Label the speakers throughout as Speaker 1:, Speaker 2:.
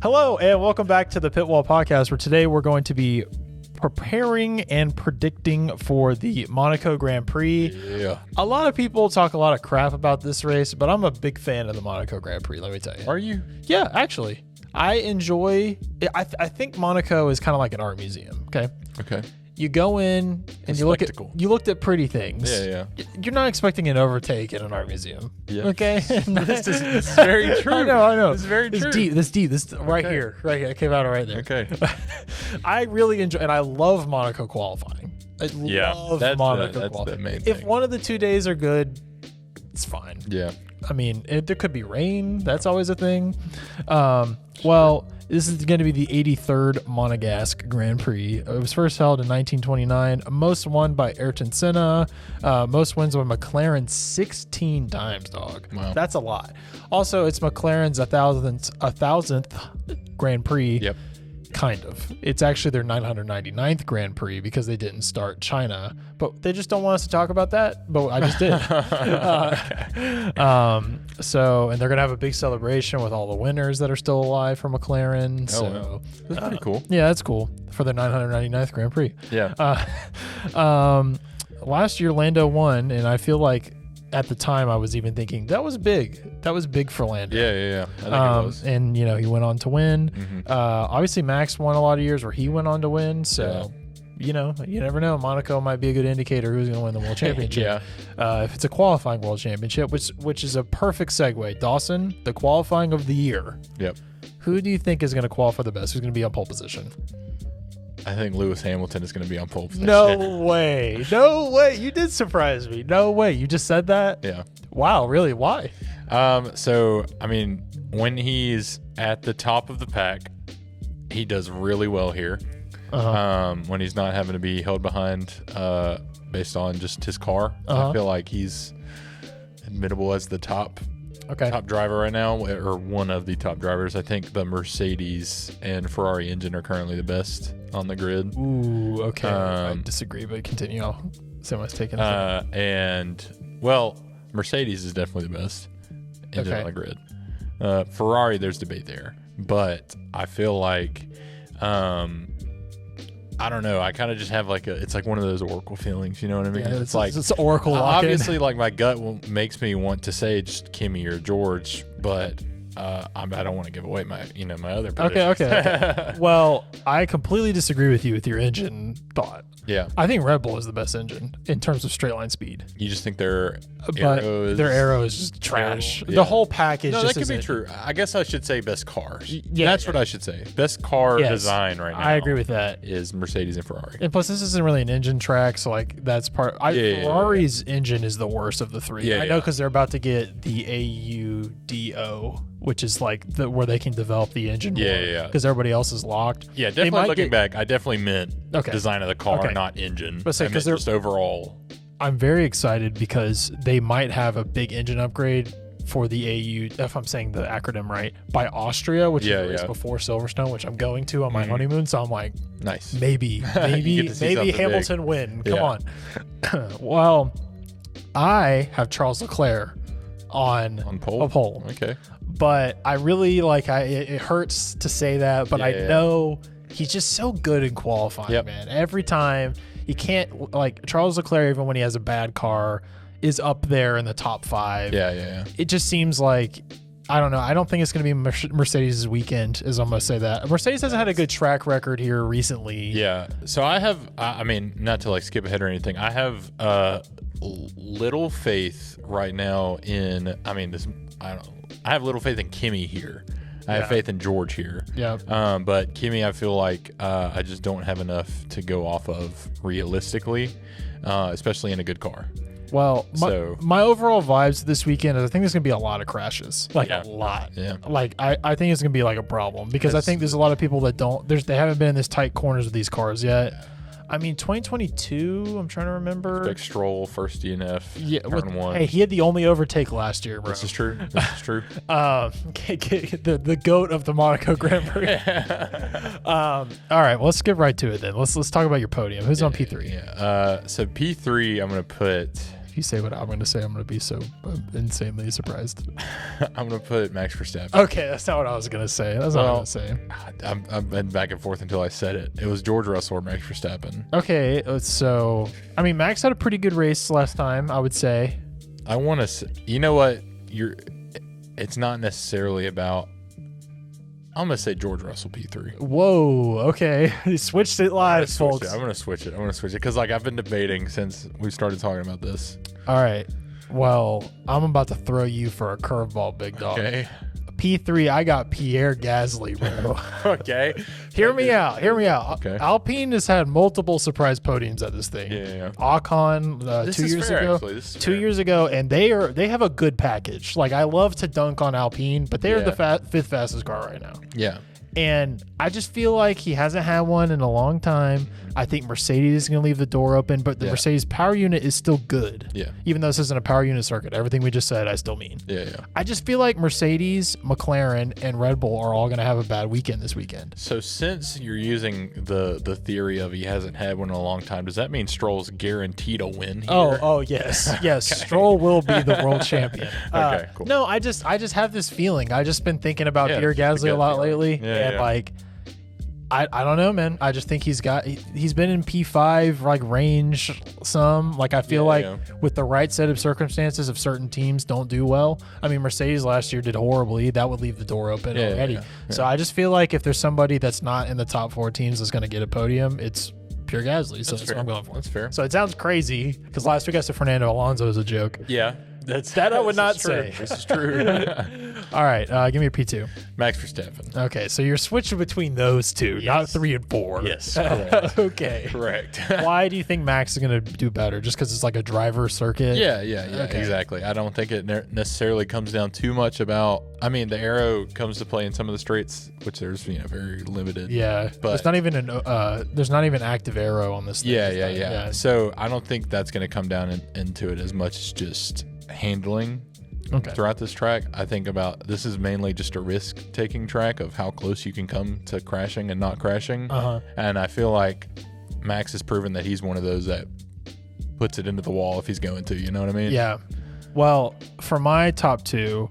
Speaker 1: Hello, and welcome back to the Pit Wall Podcast, where today we're going to be preparing and predicting for the Monaco Grand Prix.
Speaker 2: Yeah.
Speaker 1: A lot of people talk a lot of crap about this race, but I'm a big fan of the Monaco Grand Prix, let me tell you.
Speaker 2: Are you?
Speaker 1: Yeah, actually. I enjoy it. I think Monaco is kind of like an art museum, okay?
Speaker 2: Okay.
Speaker 1: You go in and you looked at pretty things.
Speaker 2: Yeah.
Speaker 1: You're not expecting an overtake in an art museum.
Speaker 2: Yeah.
Speaker 1: Okay.
Speaker 2: This is very true.
Speaker 1: I know.
Speaker 2: This is very true.
Speaker 1: This deep. This right here. I came out right there.
Speaker 2: Okay.
Speaker 1: I really enjoy, and I love Monaco qualifying. I love Monaco qualifying.
Speaker 2: The main
Speaker 1: if
Speaker 2: thing.
Speaker 1: one of the 2 days are good, it's fine.
Speaker 2: Yeah.
Speaker 1: I mean, there could be rain. That's always a thing. Well, this is going to be the 83rd Monegasque Grand Prix. It was first held in 1929. Most won by Ayrton Senna. Most wins by McLaren 16 times, dog.
Speaker 2: Wow.
Speaker 1: That's a lot. Also, it's McLaren's 1,000th Grand Prix.
Speaker 2: Yep.
Speaker 1: Kind of. It's actually their 999th Grand Prix because they didn't start China, but they just don't want us to talk about that. But I just did. So, and they're gonna have a big celebration with all the winners that are still alive for McLaren. So
Speaker 2: that's pretty cool.
Speaker 1: Yeah, that's cool for their 999th Grand Prix.
Speaker 2: Yeah.
Speaker 1: Last year Lando won, and I feel like at the time I was even thinking that was big. That was big for Lando.
Speaker 2: Yeah. I think it was.
Speaker 1: And he went on to win.
Speaker 2: Mm-hmm.
Speaker 1: Obviously Max won a lot of years where he went on to win. So, you never know. Monaco might be a good indicator who's going to win the world championship. If it's a qualifying world championship, which is a perfect segue. Dawson, the qualifying of the year.
Speaker 2: Yep.
Speaker 1: Who do you think is going to qualify the best? Who's going to be on pole position?
Speaker 2: I think Lewis Hamilton is going to be on pole position.
Speaker 1: No way. You did surprise me. No way. You just said that?
Speaker 2: Yeah.
Speaker 1: Wow. Really? Why?
Speaker 2: So, I mean, when he's at the top of the pack, he does really well here. When he's not having to be held behind based on just his car, I feel like he's admittable as the top driver right now, or one of the top drivers. I think the Mercedes and Ferrari engine are currently the best on the grid.
Speaker 1: Ooh, okay. I disagree, but continue. I'll see what's taking.
Speaker 2: Mercedes is definitely the best engine on the grid. Ferrari, there's debate there, but I feel like I don't know. I kind of just have it's like one of those Oracle feelings. You know what I mean?
Speaker 1: Yeah,
Speaker 2: it's like
Speaker 1: it's Oracle lock-in.
Speaker 2: Obviously, like my gut makes me want to say just Kimi or George, but I don't want to give away my other predictions.
Speaker 1: Okay. Well, I completely disagree with you with your engine thought.
Speaker 2: Yeah.
Speaker 1: I think Red Bull is the best engine in terms of straight line speed.
Speaker 2: You just think their
Speaker 1: aero is just trash.
Speaker 2: Yeah.
Speaker 1: The whole package.
Speaker 2: No,
Speaker 1: just
Speaker 2: that could be true. I guess I should say best cars.
Speaker 1: Yeah,
Speaker 2: that's what I should say. Best car design right now.
Speaker 1: I agree with that.
Speaker 2: Is Mercedes and Ferrari.
Speaker 1: And plus, this isn't really an engine track, so that's part. Ferrari's engine is the worst of the three. I know because they're about to get the AUDO, which is like where they can develop the engine more. Yeah. Because everybody else is locked.
Speaker 2: Yeah, definitely looking back, I definitely meant design of the car, not engine.
Speaker 1: But because
Speaker 2: they're just overall.
Speaker 1: I'm very excited because they might have a big engine upgrade for the AU, if I'm saying the acronym right, by Austria, which is the race before Silverstone, which I'm going to on my honeymoon. So I'm like,
Speaker 2: nice.
Speaker 1: Maybe Hamilton win. Come on. Well, I have Charles Leclerc on pole.
Speaker 2: Okay.
Speaker 1: But I really it hurts to say that, but I know he's just so good in qualifying, man. Every time he can't, Charles Leclerc, even when he has a bad car, is up there in the top 5. Yeah. It just seems like, I don't know. I don't think it's going to be Mercedes' weekend, as I'm going to say that. Mercedes hasn't had a good track record here recently.
Speaker 2: Yeah. So I have, I mean, not to skip ahead or anything, I have little faith right now in, I have little faith in Kimi here. I have faith in George here.
Speaker 1: Yeah.
Speaker 2: But Kimi, I feel like I just don't have enough to go off of realistically, especially in a good car.
Speaker 1: Well, my overall vibes this weekend is I think there's going to be a lot of crashes. A lot.
Speaker 2: Yeah.
Speaker 1: I think it's going to be a problem because I think there's a lot of people that they haven't been in this tight corners of these cars yet.
Speaker 2: Yeah.
Speaker 1: I mean, 2022, I'm trying to remember.
Speaker 2: Like Stroll, first DNF, turn 1.
Speaker 1: Hey, he had the only overtake last year, bro.
Speaker 2: This is true.
Speaker 1: The GOAT of the Monaco Grand Prix. All right, well, let's skip right to it then. Let's talk about your podium. Who's on P3?
Speaker 2: Yeah. So P3, I'm going to put...
Speaker 1: you say what I'm going to say, I'm going to be so insanely surprised.
Speaker 2: I'm going to put Max Verstappen.
Speaker 1: Okay, that's not what I was going to say. That's not what I was saying.
Speaker 2: I've been back and forth until I said it. It was George Russell or Max Verstappen.
Speaker 1: Okay, so I mean, Max had a pretty good race last time, I would say.
Speaker 2: I want to. You know what? It's not necessarily about. I'm gonna say George Russell P3.
Speaker 1: Whoa. Okay, he switched it live, folks.
Speaker 2: I'm gonna switch it because like I've been debating since we started talking about this.
Speaker 1: All right. Well, I'm about to throw you for a curveball, big dog.
Speaker 2: Okay.
Speaker 1: P3, I got Pierre Gasly, bro.
Speaker 2: Okay.
Speaker 1: Hear me out.
Speaker 2: Okay.
Speaker 1: Alpine has had multiple surprise podiums at this thing.
Speaker 2: Yeah.
Speaker 1: Ocon 2 years ago.
Speaker 2: Actually.
Speaker 1: 2 years ago, and they have a good package. Like, I love to dunk on Alpine, but they're the fifth fastest car right now.
Speaker 2: Yeah.
Speaker 1: And I just feel like he hasn't had one in a long time. I think Mercedes is going to leave the door open, but the Mercedes power unit is still good.
Speaker 2: Yeah.
Speaker 1: Even though this isn't a power unit circuit, everything we just said, I still mean.
Speaker 2: Yeah.
Speaker 1: I just feel like Mercedes, McLaren, and Red Bull are all going to have a bad weekend this weekend.
Speaker 2: So since you're using the theory of he hasn't had one in a long time, does that mean Stroll's guaranteed a win here?
Speaker 1: Oh yes. Yes. Okay. Stroll will be the world champion.
Speaker 2: Okay, cool.
Speaker 1: No, I just have this feeling. I just been thinking about Pierre Gasly a lot lately. Like, I don't know, man. I just think he's been in P5 like range some. Like, I feel with the right set of circumstances, if certain teams don't do well. I mean, Mercedes last year did horribly. That would leave the door open already. So I just feel like if there's somebody that's not in the top 4 teams that's going to get a podium, it's Pierre Gasly. So that's what I'm going for.
Speaker 2: That's fair.
Speaker 1: So it sounds crazy because last week I said Fernando Alonso as a joke.
Speaker 2: Yeah.
Speaker 1: That I would not say.
Speaker 2: This is true.
Speaker 1: All right, give me your P2.
Speaker 2: Max Verstappen.
Speaker 1: Okay, so you're switching between those two, not 3 and 4.
Speaker 2: Yes.
Speaker 1: Okay.
Speaker 2: Correct.
Speaker 1: Why do you think Max is going to do better? Just because it's like a driver circuit?
Speaker 2: Yeah, okay. Exactly. I don't think it necessarily comes down too much about. I mean, the arrow comes to play in some of the straights, which there's very limited.
Speaker 1: Yeah, but there's not even active arrow on this thing.
Speaker 2: Yeah. So I don't think that's going to come down into it as much as just handling throughout this track. I think about this is mainly just a risk-taking track of how close you can come to crashing and not crashing. And I feel like Max has proven that he's one of those that puts it into the wall if he's going to. You know what I mean?
Speaker 1: Yeah. Well, for my top 2,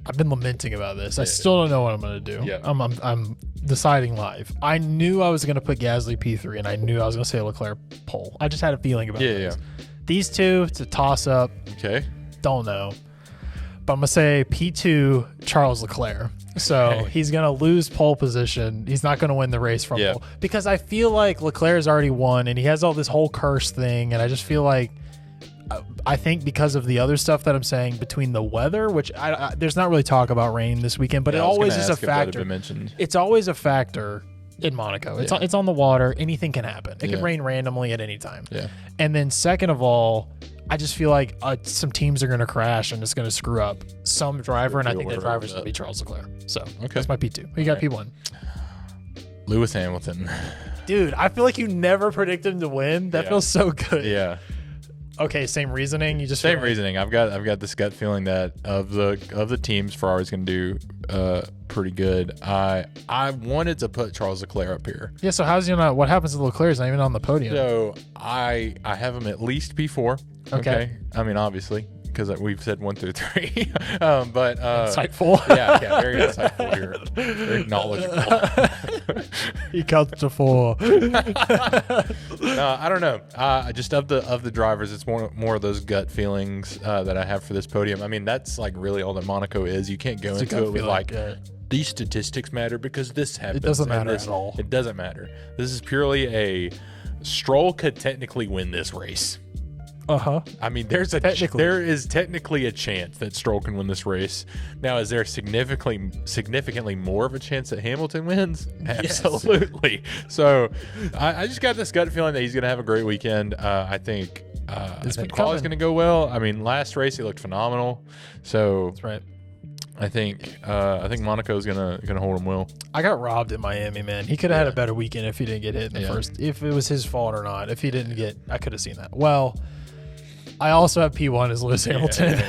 Speaker 1: I've been lamenting about this. I still don't know what I'm going to do.
Speaker 2: Yeah.
Speaker 1: I'm deciding live. I knew I was going to put Gasly P3, and I knew I was going to say Leclerc pole. I just had a feeling about this. These two, it's a toss-up.
Speaker 2: Okay.
Speaker 1: Don't know. But I'm going to say P2, Charles Leclerc. So he's going to lose pole position. He's not going to win the race from pole. Because I feel like Leclerc's already won, and he has all this whole curse thing, and I just feel like I think because of the other stuff that I'm saying between the weather, which there's not really talk about rain this weekend, but it always is a factor. It's always a factor in Monaco. It's on the water. Anything can happen. It can rain randomly at any time.
Speaker 2: Yeah. And
Speaker 1: then second of all, I just feel like some teams are going to crash and it's going to screw up some driver, and I think the driver's going to be Charles Leclerc. So that's my P2. You got P1.
Speaker 2: Lewis Hamilton.
Speaker 1: Dude, I feel like you never predict him to win. That feels so good.
Speaker 2: Yeah.
Speaker 1: Okay, same reasoning. You just
Speaker 2: same reasoning. I've got this gut feeling that of the teams, Ferrari's going to do pretty good. I wanted to put Charles Leclerc up here.
Speaker 1: Yeah. So how's he not? What happens to Leclerc? He's not even on the podium.
Speaker 2: So I have him at least P4. Okay. I mean, obviously, because we've said 1 through 3. But
Speaker 1: insightful.
Speaker 2: Yeah. Very insightful here. Very knowledgeable.
Speaker 1: He counts to 4.
Speaker 2: No, I don't know. Just of the drivers, it's more of those gut feelings that I have for this podium. I mean, that's like really all that Monaco is. You can't go into it with like these statistics matter because this happens.
Speaker 1: It doesn't matter at all.
Speaker 2: It doesn't matter. This is purely a Stroll could technically win this race. I mean, there is technically a chance that Stroll can win this race. Now, is there significantly more of a chance that Hamilton wins? Absolutely. So, I just got this gut feeling that he's going to have a great weekend. I think quali's going to go well. I mean, last race he looked phenomenal. So
Speaker 1: that's right.
Speaker 2: I think Monaco is gonna hold him well.
Speaker 1: I got robbed in Miami, man. He could have had a better weekend if he didn't get hit in the first. If it was his fault or not. If he didn't get, I could have seen that. Well, I also have P1 as Lewis Hamilton.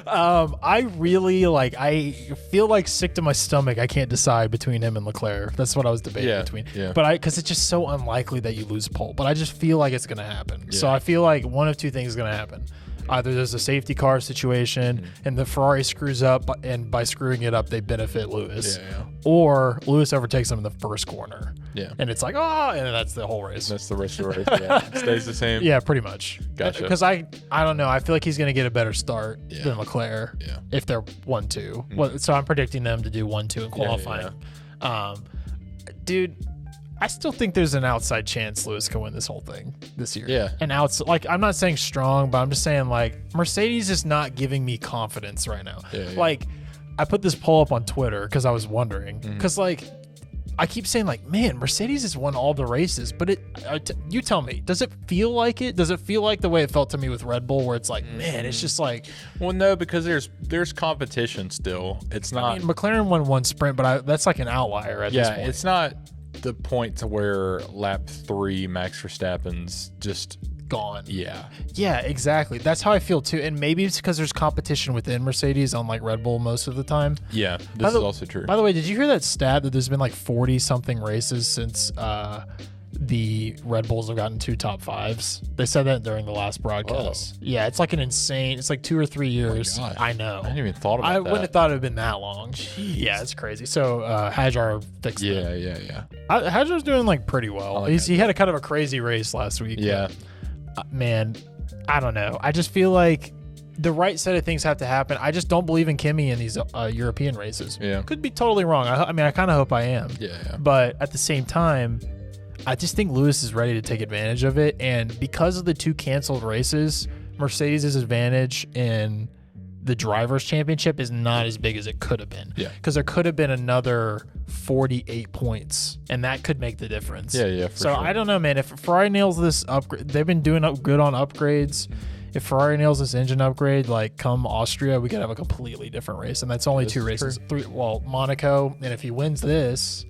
Speaker 1: I really I feel like sick to my stomach. I can't decide between him and Leclerc. That's what I was debating between. Yeah. But because it's just so unlikely that you lose pole. But I just feel like it's going to happen. Yeah. So I feel like one of two things is going to happen. Either there's a safety car situation and the Ferrari screws up, and by screwing it up, they benefit Lewis. Or Lewis overtakes them in the first corner.
Speaker 2: Yeah.
Speaker 1: And it's like, oh, and that's the whole race.
Speaker 2: That's the rest of the race. Yeah. It stays the same.
Speaker 1: Yeah, pretty much.
Speaker 2: Gotcha.
Speaker 1: Because I don't know. I feel like he's going to get a better start than Leclerc if they're 1-2. Well, so I'm predicting them to do 1-2 in qualifying. Dude, I still think there's an outside chance Lewis can win this whole thing this year.
Speaker 2: Yeah.
Speaker 1: And like, I'm not saying strong, but I'm just saying, like, Mercedes is not giving me confidence right now. Like, I put this poll up on Twitter because I was wondering. Because, like, I keep saying, like, man, Mercedes has won all the races, but you tell me, does it feel like it? Does it feel like the way it felt to me with Red Bull, where it's like, man, it's just like,
Speaker 2: well, no, because there's competition still. It's not.
Speaker 1: I mean, McLaren won one sprint, but that's like an outlier at this point.
Speaker 2: Yeah, it's not the point to where lap 3 Max Verstappen's just
Speaker 1: gone.
Speaker 2: Yeah,
Speaker 1: exactly. That's how I feel too. And maybe it's because there's competition within Mercedes, unlike Red Bull most of the time.
Speaker 2: Yeah, this is also true.
Speaker 1: By the way, did you hear that stat that there's been like 40 something races since the Red Bulls have gotten 2 top 5s? They said that during the last broadcast. Yeah, it's like an insane, it's like 2 or 3 years.
Speaker 2: Oh,
Speaker 1: I know.
Speaker 2: I hadn't even thought about that.
Speaker 1: I wouldn't have thought it would have been that long. Jeez. Yeah, it's crazy. So Hajar fixed it.
Speaker 2: Yeah.
Speaker 1: Hajar's doing like pretty well. He had a kind of a crazy race last week.
Speaker 2: Yeah.
Speaker 1: Man, I don't know. I just feel like the right set of things have to happen. I just don't believe in Kimi in these European races.
Speaker 2: Yeah.
Speaker 1: Could be totally wrong. I mean, I kind of hope I am.
Speaker 2: Yeah.
Speaker 1: But at the same time, I just think Lewis is ready to take advantage of it. And because of the 2 canceled races, Mercedes' advantage in the Drivers' Championship is not as big as it could have been.
Speaker 2: Yeah.
Speaker 1: Because there could have been another 48 points, and that could make the difference.
Speaker 2: Yeah,
Speaker 1: so sure. I don't know, man. If Ferrari nails this upgrade, they've been doing good on upgrades. If Ferrari nails this engine upgrade, like come Austria, we could have a completely different race. And that's only 2 races. 3, Monaco. And if he wins this,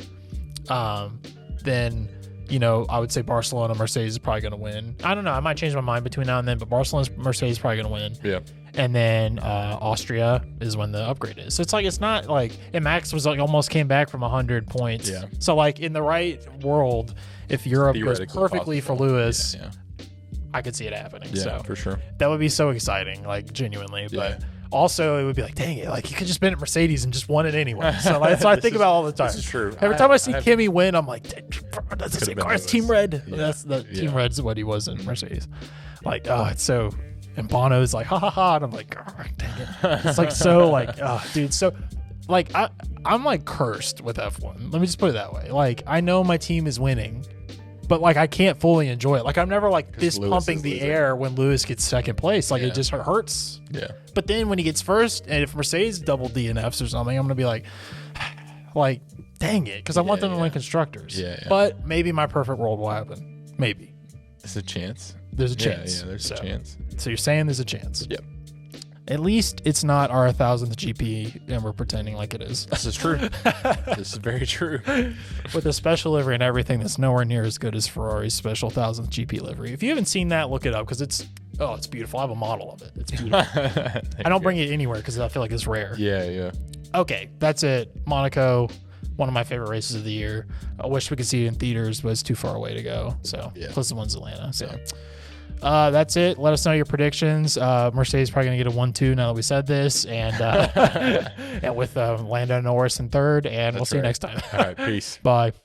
Speaker 1: then, you know, I would say Barcelona, Mercedes is probably going to win. I don't know. I might change my mind between now and then, but Barcelona, Mercedes is probably going to win.
Speaker 2: Yeah.
Speaker 1: And then Austria is when the upgrade is. So it's like, it's not like, and Max was like almost came back from 100 points.
Speaker 2: Yeah.
Speaker 1: So like in the right world, if Europe goes perfectly for Lewis, I could see it happening.
Speaker 2: Yeah,
Speaker 1: so
Speaker 2: for sure.
Speaker 1: That would be so exciting, like genuinely. But also it would be like, dang it, like he could just been at Mercedes and just won it anyway. So that's what I think about all the time.
Speaker 2: This is true.
Speaker 1: Every time I see Kimi win, I'm like, that's the same car as Team Red. Yeah. That's the Team Red's what he was in Mercedes. Like, oh, it's so. And Bono's like, ha ha ha. And I'm like, oh, dang it. It's like so like, oh, dude. So like, I'm like cursed with F1. Let me just put it that way. Like, I know my team is winning, but like, I can't fully enjoy it. Like, I'm never like fist pumping the air when Lewis gets second place. Like, it just hurts.
Speaker 2: Yeah.
Speaker 1: But then when he gets first, and if Mercedes double DNFs or something, I'm going to be like, dang it. Because I want them to win constructors.
Speaker 2: Yeah.
Speaker 1: But maybe my perfect world will happen. Maybe.
Speaker 2: There's a chance.
Speaker 1: There's a chance.
Speaker 2: Yeah, there's a chance.
Speaker 1: So you're saying there's a chance?
Speaker 2: Yep.
Speaker 1: At least it's not our 1000th GP and we're pretending like it is.
Speaker 2: This is true. This is very true.
Speaker 1: With a special livery and everything that's nowhere near as good as Ferrari's special 1000th GP livery. If you haven't seen that, look it up because it's beautiful. I have a model of it. It's beautiful. I don't bring it anywhere because I feel like it's rare.
Speaker 2: Yeah.
Speaker 1: Okay, that's it. Monaco, one of my favorite races of the year. I wish we could see it in theaters, but it's too far away to go. So plus the one's Atlanta. So. That's it. Let us know your predictions. Mercedes probably going to get a 1-2 now that we said this. And and with Lando Norris in third. And we'll see you next time.
Speaker 2: All right. Peace.
Speaker 1: Bye.